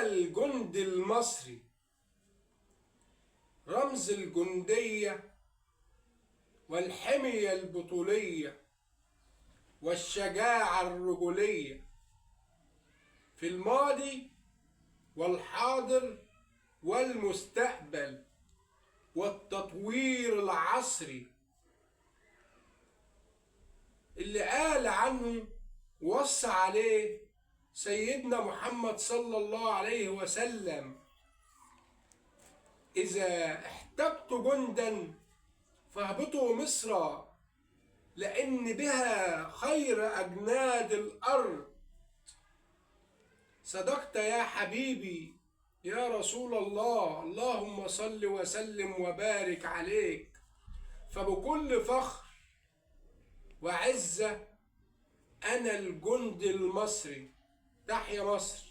الجند المصري رمز الجندية والحمية البطولية والشجاعة الرجولية في الماضي والحاضر والمستقبل والتطوير العصري اللي قال عنه ووصى عليه سيدنا محمد صلى الله عليه وسلم: إذا احتجت جندا فاهبطوا مصر لأن بها خير أجناد الأرض. صدقت يا حبيبي يا رسول الله، اللهم صل وسلم وبارك عليك. فبكل فخر وعزة أنا الجند المصري. تحيا مصر.